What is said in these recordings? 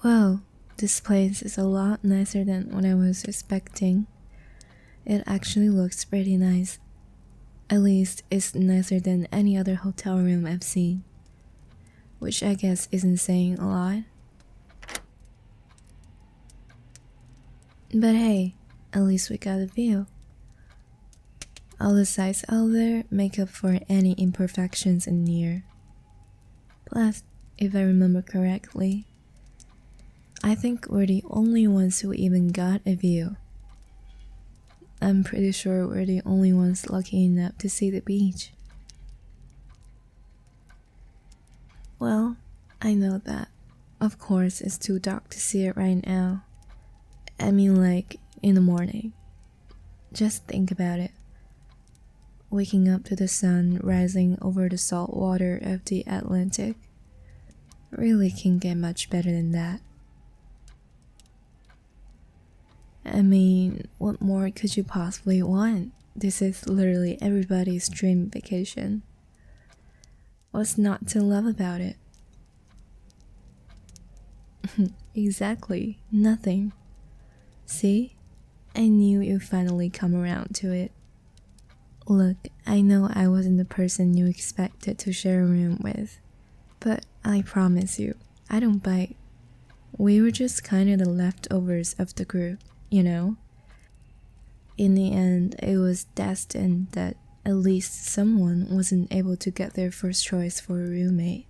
Well, this place is a lot nicer than what I was expecting. It actually looks pretty nice. At least it's nicer than any other hotel room I've seen. Which I guess isn't saying a lot. But hey, at least we got a view. All the sights out there make up for any imperfections in here. Plus, if I remember correctly, I think we're the only ones who even got a view. I'm pretty sure we're the only ones lucky enough to see the beach. Well, I know that. Of course, it's too dark to see it right now. I mean, like, in the morning. Just think about it. Waking up to the sun rising over the salt water of the Atlantic really can't get much better than that. I mean, what more could you possibly want? This is literally everybody's dream vacation. What's not to love about it? Exactly, nothing. See? I knew you'd finally come around to it. Look, I know I wasn't the person you expected to share a room with, but I promise you, I don't bite. We were just kind of the leftovers of the group, you know? In the end, it was destined that at least someone wasn't able to get their first choice for a roommate.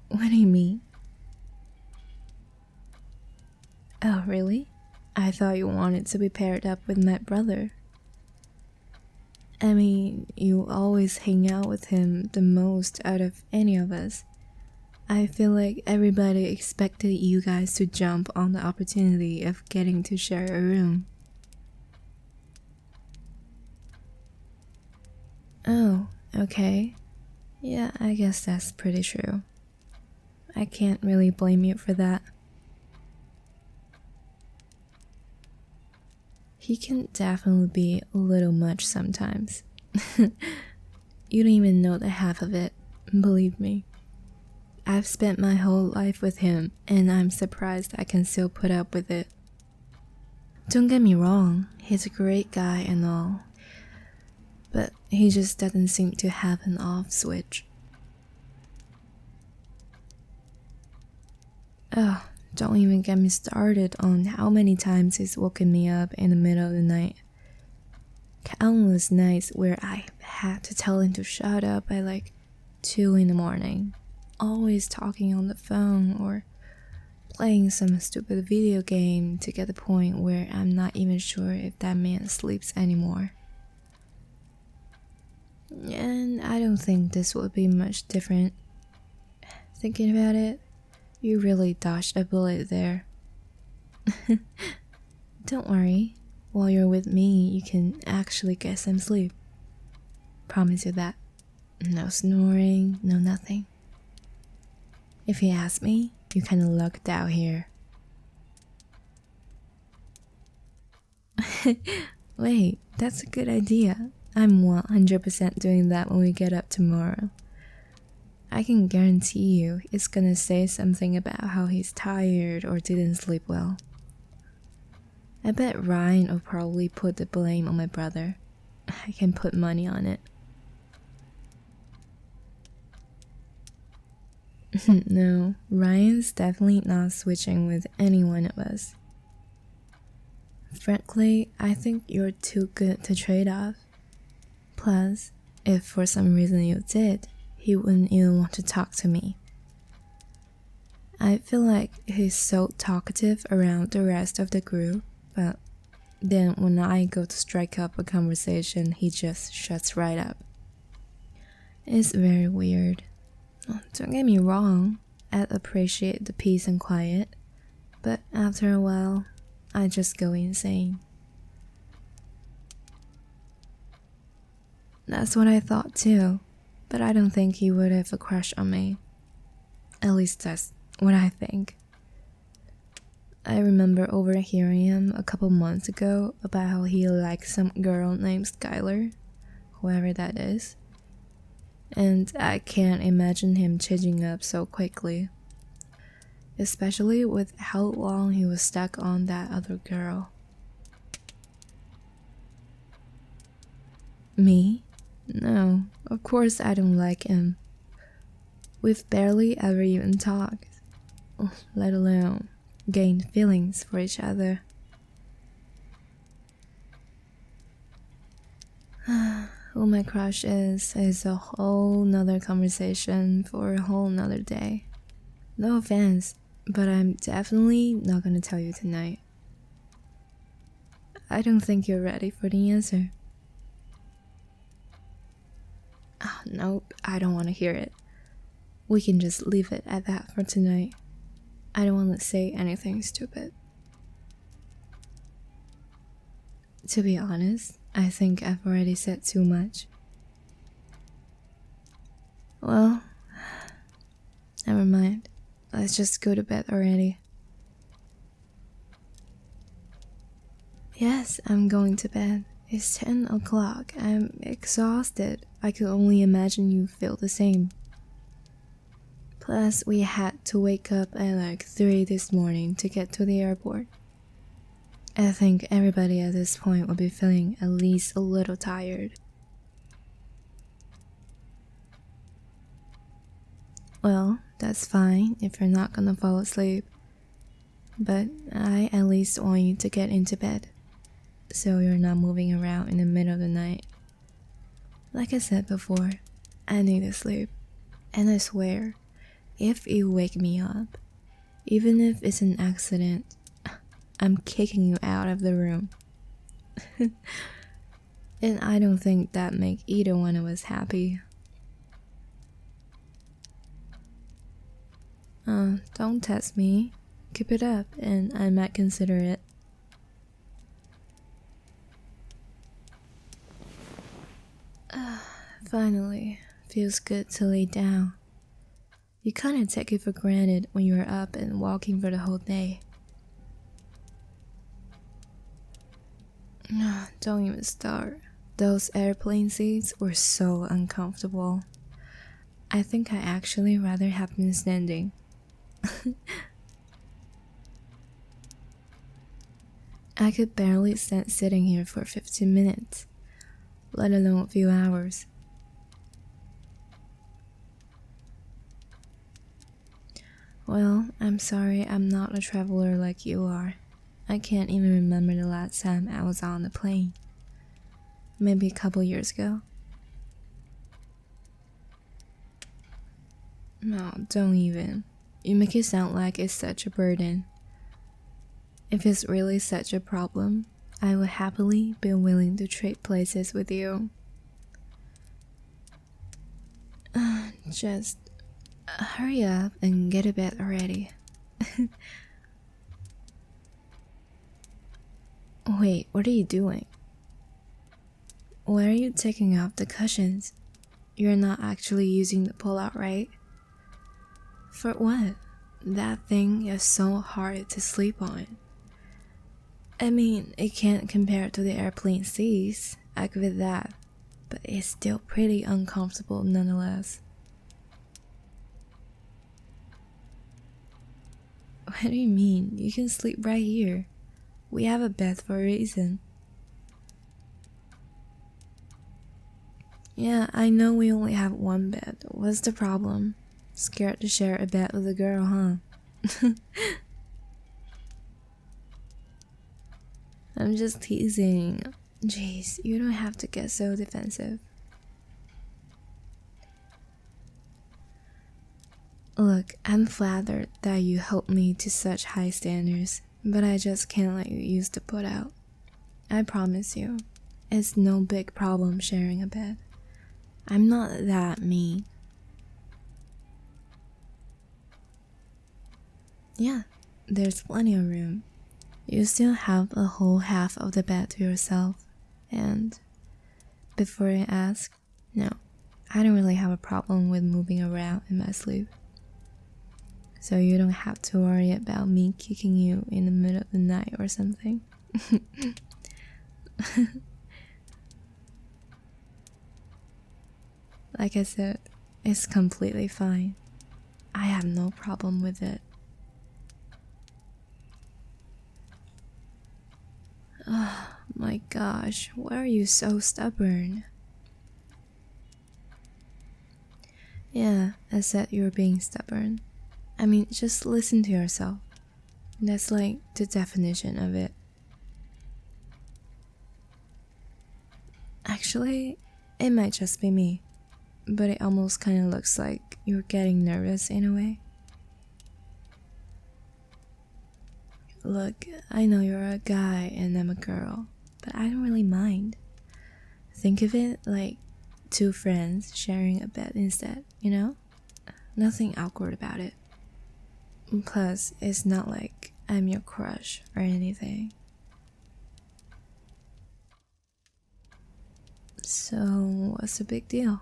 What do you mean? Oh, really? I thought you wanted to be paired up with my brother. I mean, you always hang out with him the most out of any of us. I feel like everybody expected you guys to jump on the opportunity of getting to share a room. Oh, okay. Yeah, I guess that's pretty true. I can't really blame you for that. He can definitely be a little much sometimes. You don't even know the half of it, believe me. I've spent my whole life with him, and I'm surprised I can still put up with it. Don't get me wrong, he's a great guy and all, but he just doesn't seem to have an off switch. Ugh, don't even get me started on how many times he's woken me up in the middle of the night. Countless nights where I had to tell him to shut up at like 2 in the morning, always talking on the phone or playing some stupid video game to get the point where I'm not even sure if that man sleeps anymore. And I don't think this would be much different. Thinking about it, you really dodged a bullet there. Don't worry, while you're with me, you can actually get some sleep. Promise you that. No snoring, no nothing. If you ask me, you kinda lucked out here. Wait, that's a good idea. I'm 100% doing that when we get up tomorrow. I can guarantee you it's gonna say something about how he's tired or didn't sleep well. I bet Ryan will probably put the blame on my brother. I can put money on it. No, Ryan's definitely not switching with any one of us. Frankly, I think you're too good to trade off. Plus, if for some reason you did, he wouldn't even want to talk to me. I feel like he's so talkative around the rest of the group, but then when I go to strike up a conversation, he just shuts right up. It's very weird. Don't get me wrong, I'd appreciate the peace and quiet, but after a while, I just go insane. That's what I thought too, but I don't think he would have a crush on me. At least that's what I think. I remember overhearing him a couple months ago about how he liked some girl named Skylar, whoever that is. And I can't imagine him changing up so quickly, especially with how long he was stuck on that other girl. Me? No, of course I don't like him. We've barely ever even talked, let alone gained feelings for each other. Who my crush is a whole nother conversation for a whole nother day. No offense, but I'm definitely not gonna tell you tonight. I don't think you're ready for the answer. Oh, nope, I don't want to hear it. We can just leave it at that for tonight. I don't want to say anything stupid. To be honest, I think I've already said too much. Well, never mind. Let's just go to bed already. Yes, I'm going to bed. It's 10 o'clock. I'm exhausted. I could only imagine you feel the same. Plus, we had to wake up at like 3 this morning to get to the airport. I think everybody at this point will be feeling at least a little tired. Well, that's fine if you're not gonna fall asleep. But I at least want you to get into bed, so you're not moving around in the middle of the night. Like I said before, I need to sleep. And I swear, if you wake me up, even if it's an accident, I'm kicking you out of the room. And I don't think that make either one of us happy. Don't test me. Keep it up and I might consider it. Finally, feels good to lay down. You kinda take it for granted when you're up and walking for the whole day. Don't even start. Those airplane seats were so uncomfortable. I think I actually rather have been standing. I could barely stand sitting here for 15 minutes, let alone a few hours. Well, I'm sorry I'm not a traveler like you are. I can't even remember the last time I was on a plane. Maybe a couple years ago. No, don't even. You make it sound like it's such a burden. If it's really such a problem, I would happily be willing to trade places with you. Just hurry up and get to bed already. Wait, what are you doing? Why are you taking off the cushions? You're not actually using the pull-out, right? For what? That thing is so hard to sleep on. I mean, it can't compare to the airplane seats, I give it that, but it's still pretty uncomfortable nonetheless. What do you mean? You can sleep right here. We have a bed for a reason. Yeah, I know we only have one bed. What's the problem? Scared to share a bed with a girl, huh? I'm just teasing. Jeez, you don't have to get so defensive. Look, I'm flattered that you hold me to such high standards, but I just can't let you use the put out. I promise you, it's no big problem sharing a bed. I'm not that mean. Yeah, there's plenty of room. You still have a whole half of the bed to yourself, and before I ask, no, I don't really have a problem with moving around in my sleep. So you don't have to worry about me kicking you in the middle of the night or something. Like I said, it's completely fine. I have no problem with it. Oh my gosh, why are you so stubborn? Yeah, I said you were being stubborn. I mean, just listen to yourself. That's like the definition of it. Actually, it might just be me, but it almost kind of looks like you're getting nervous in a way. Look, I know you're a guy and I'm a girl, but I don't really mind. Think of it like two friends sharing a bed instead, you know? Nothing awkward about it. Plus, it's not like I'm your crush or anything. So, what's the big deal?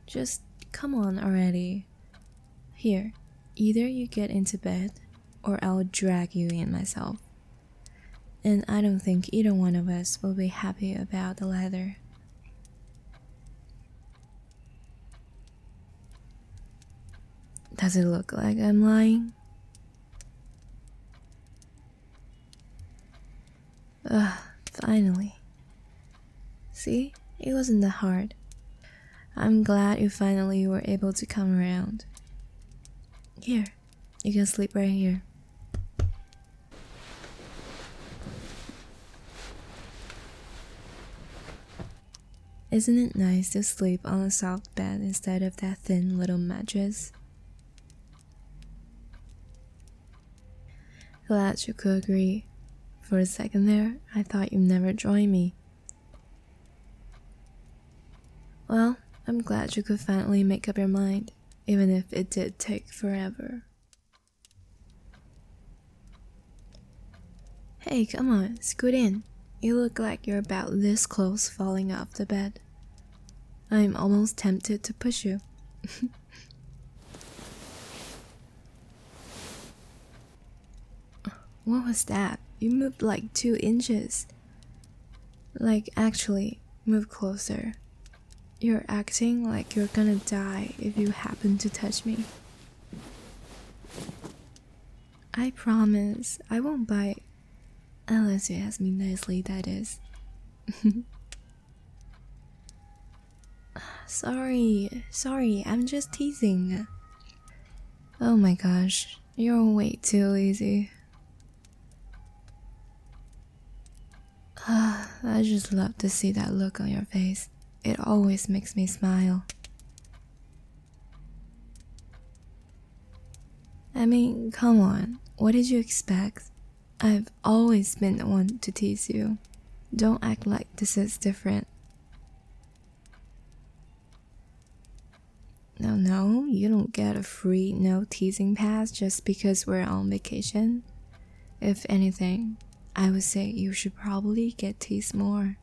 Just come on already. Here, either you get into bed or I'll drag you in myself. And I don't think either one of us will be happy about the latter. Does it look like I'm lying? Finally. See, it wasn't that hard. I'm glad you finally were able to come around. Here, you can sleep right here. Isn't it nice to sleep on a soft bed instead of that thin little mattress? Glad you could agree. For a second there, I thought you'd never join me. Well, I'm glad you could finally make up your mind, even if it did take forever. Hey, come on, scoot in. You look like you're about this close falling off the bed. I'm almost tempted to push you. What was that? You moved like 2 inches. Like, actually, move closer. You're acting like you're gonna die if you happen to touch me. I promise, I won't bite. Unless you ask me nicely, that is. Sorry, I'm just teasing. Oh my gosh, you're way too easy. I just love to see that look on your face. It always makes me smile. I mean, come on, what did you expect? I've always been the one to tease you. Don't act like this is different. No, you don't get a free no teasing pass just because we're on vacation. If anything, I would say you should probably get teased more.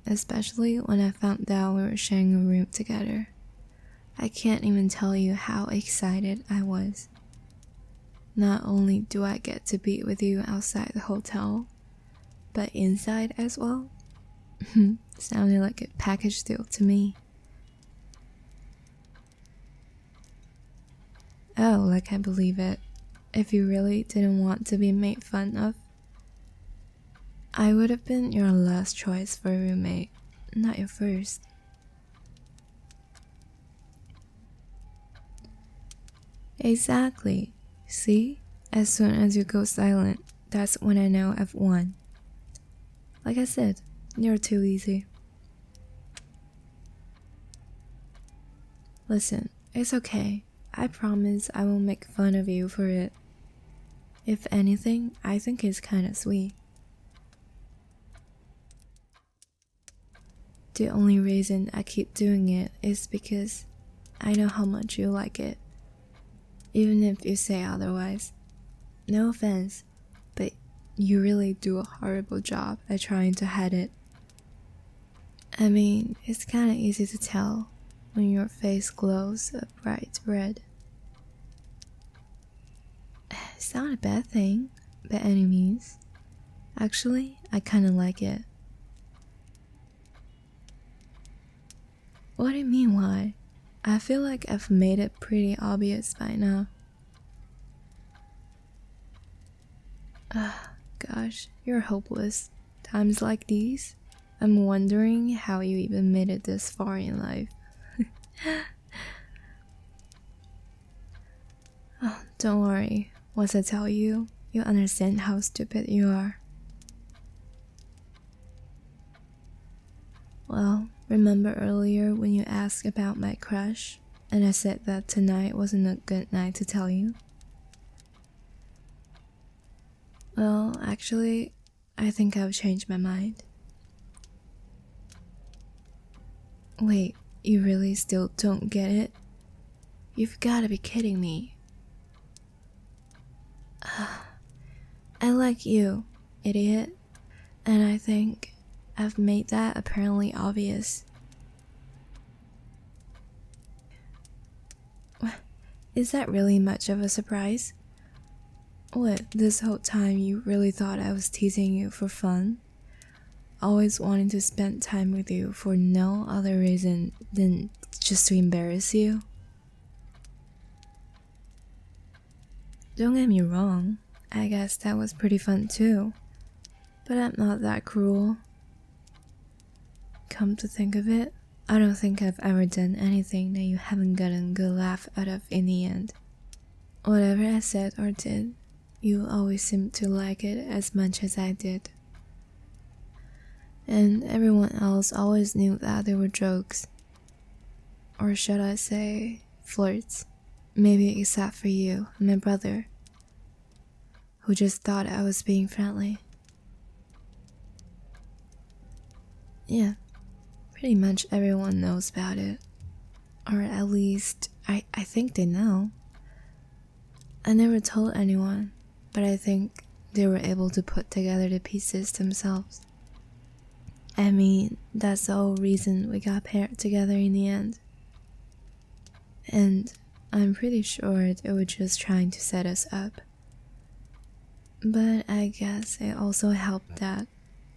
Especially when I found out we were sharing a room together. I can't even tell you how excited I was. Not only do I get to be with you outside the hotel, but inside as well. Sounded like a package deal to me. Oh, like I believe it. If you really didn't want to be made fun of, I would have been your last choice for a roommate, not your first. Exactly. See? As soon as you go silent, that's when I know I've won. Like I said, you're too easy. Listen, it's okay. I promise I won't make fun of you for it. If anything, I think it's kinda sweet. The only reason I keep doing it is because I know how much you like it. Even if you say otherwise. No offense, but you really do a horrible job at trying to hide it. I mean, it's kinda easy to tell when your face glows a bright red. It's not a bad thing, by any means. Actually, I kinda like it. What do you mean, why? I feel like I've made it pretty obvious by now. Gosh, you're hopeless. Times like these, I'm wondering how you even made it this far in life. Oh, don't worry. Once I tell you, you'll understand how stupid you are. Well, remember earlier when you asked about my crush, and I said that tonight wasn't a good night to tell you? Well, actually, I think I've changed my mind. Wait, you really still don't get it? You've gotta be kidding me. I like you, idiot, and I think I've made that apparently obvious. Is that really much of a surprise? What, this whole time you really thought I was teasing you for fun? Always wanting to spend time with you for no other reason than just to embarrass you? Don't get me wrong, I guess that was pretty fun too, but I'm not that cruel. Come to think of it, I don't think I've ever done anything that you haven't gotten a good laugh out of in the end. Whatever I said or did, you always seemed to like it as much as I did. And everyone else always knew that they were jokes. Or should I say, flirts. Maybe except for you and my brother, who just thought I was being friendly. Yeah, pretty much everyone knows about it. Or at least, I think they know. I never told anyone, but I think they were able to put together the pieces themselves. I mean, that's the whole reason we got paired together in the end. And I'm pretty sure they were just trying to set us up. But I guess it also helped that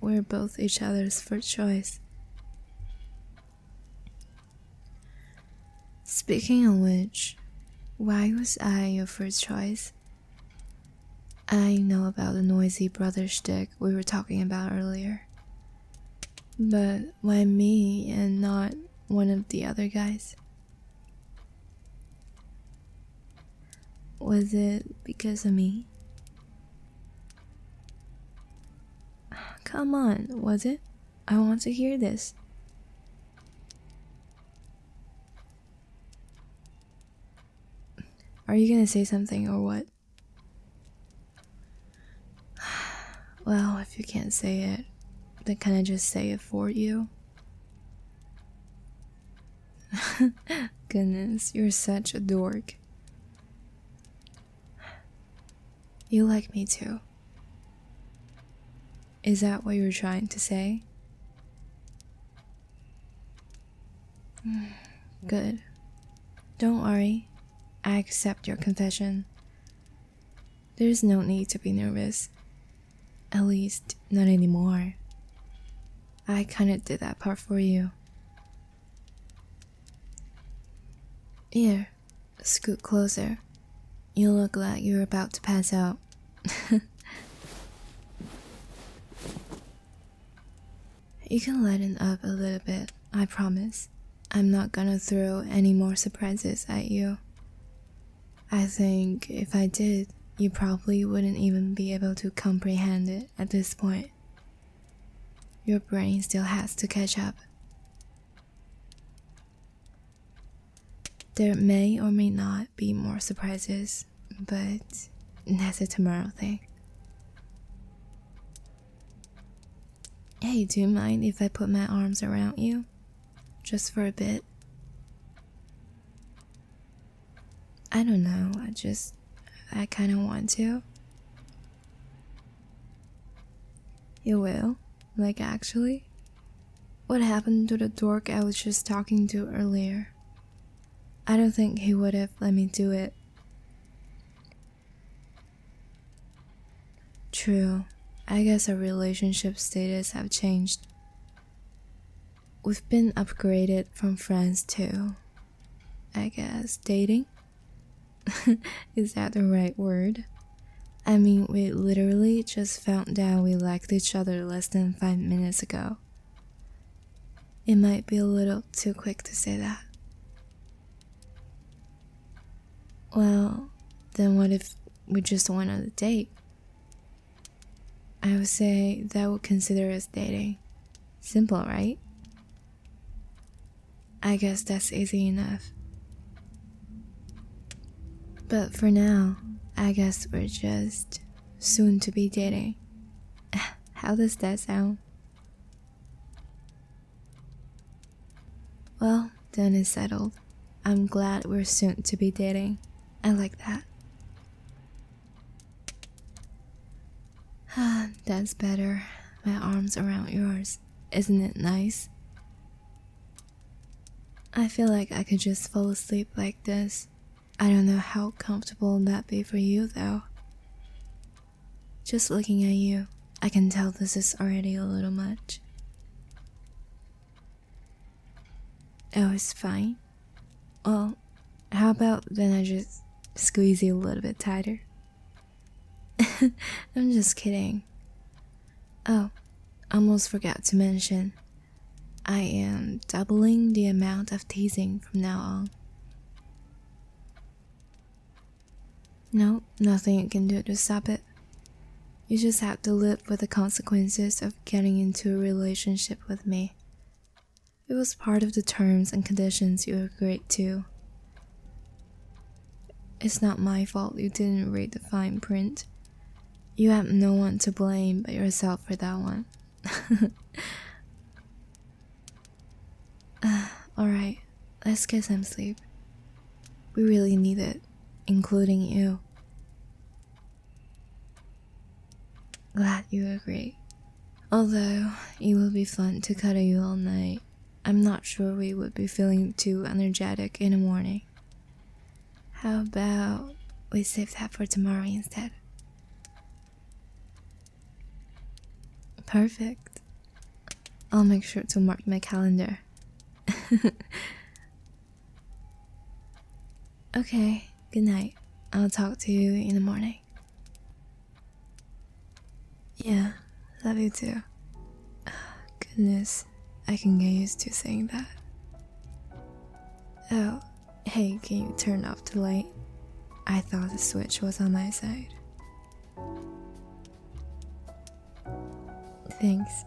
we're both each other's first choice. Speaking of which, why was I your first choice? I know about the noisy brother shtick we were talking about earlier. But why me and not one of the other guys? Was it because of me? Come on, was it? I want to hear this. Are you gonna say something or what? Well, if you can't say it, then can I just say it for you? Goodness, you're such a dork. You like me too. Is that what you're trying to say? Good. Don't worry. I accept your confession. There's no need to be nervous. At least, not anymore. I kinda did that part for you. Here, scoot closer. You look like you're about to pass out. You can lighten up a little bit, I promise. I'm not gonna throw any more surprises at you. I think if I did, you probably wouldn't even be able to comprehend it at this point. Your brain still has to catch up. There may or may not be more surprises, but that's a tomorrow thing. Hey, do you mind if I put my arms around you? Just for a bit? I don't know, I kinda want to. You will? Like actually? What happened to the dork I was just talking to earlier? I don't think he would have let me do it. True. I guess our relationship status have changed. We've been upgraded from friends to, I guess, dating? Is that the right word? I mean, we literally just found out we liked each other less than 5 minutes ago. It might be a little too quick to say that. Well, then what if we just went on a date? I would say that would consider us dating. Simple, right? I guess that's easy enough. But for now, I guess we're just soon to be dating. How does that sound? Well, then it's settled. I'm glad we're soon to be dating. I like that. That's better. My arms around yours. Isn't it nice? I feel like I could just fall asleep like this. I don't know how comfortable that'd be for you though. Just looking at you, I can tell this is already a little much. Oh, it's fine. Well, how about then I just squeeze you a little bit tighter? I'm just kidding. Oh, almost forgot to mention. I am doubling the amount of teasing from now on. No, nothing you can do to stop it. You just have to live with the consequences of getting into a relationship with me. It was part of the terms and conditions you agreed to. It's not my fault you didn't read the fine print. You have no one to blame but yourself for that one. Alright, let's get some sleep. We really need it, including you. Glad you agree. Although it would be fun to cuddle you all night, I'm not sure we would be feeling too energetic in the morning. How about we save that for tomorrow instead? Perfect. I'll make sure to mark my calendar. Okay, good night. I'll talk to you in the morning. Yeah, love you too. Goodness, I can get used to saying that. Oh, hey, can you turn off the light? I thought the switch was on my side. Thanks.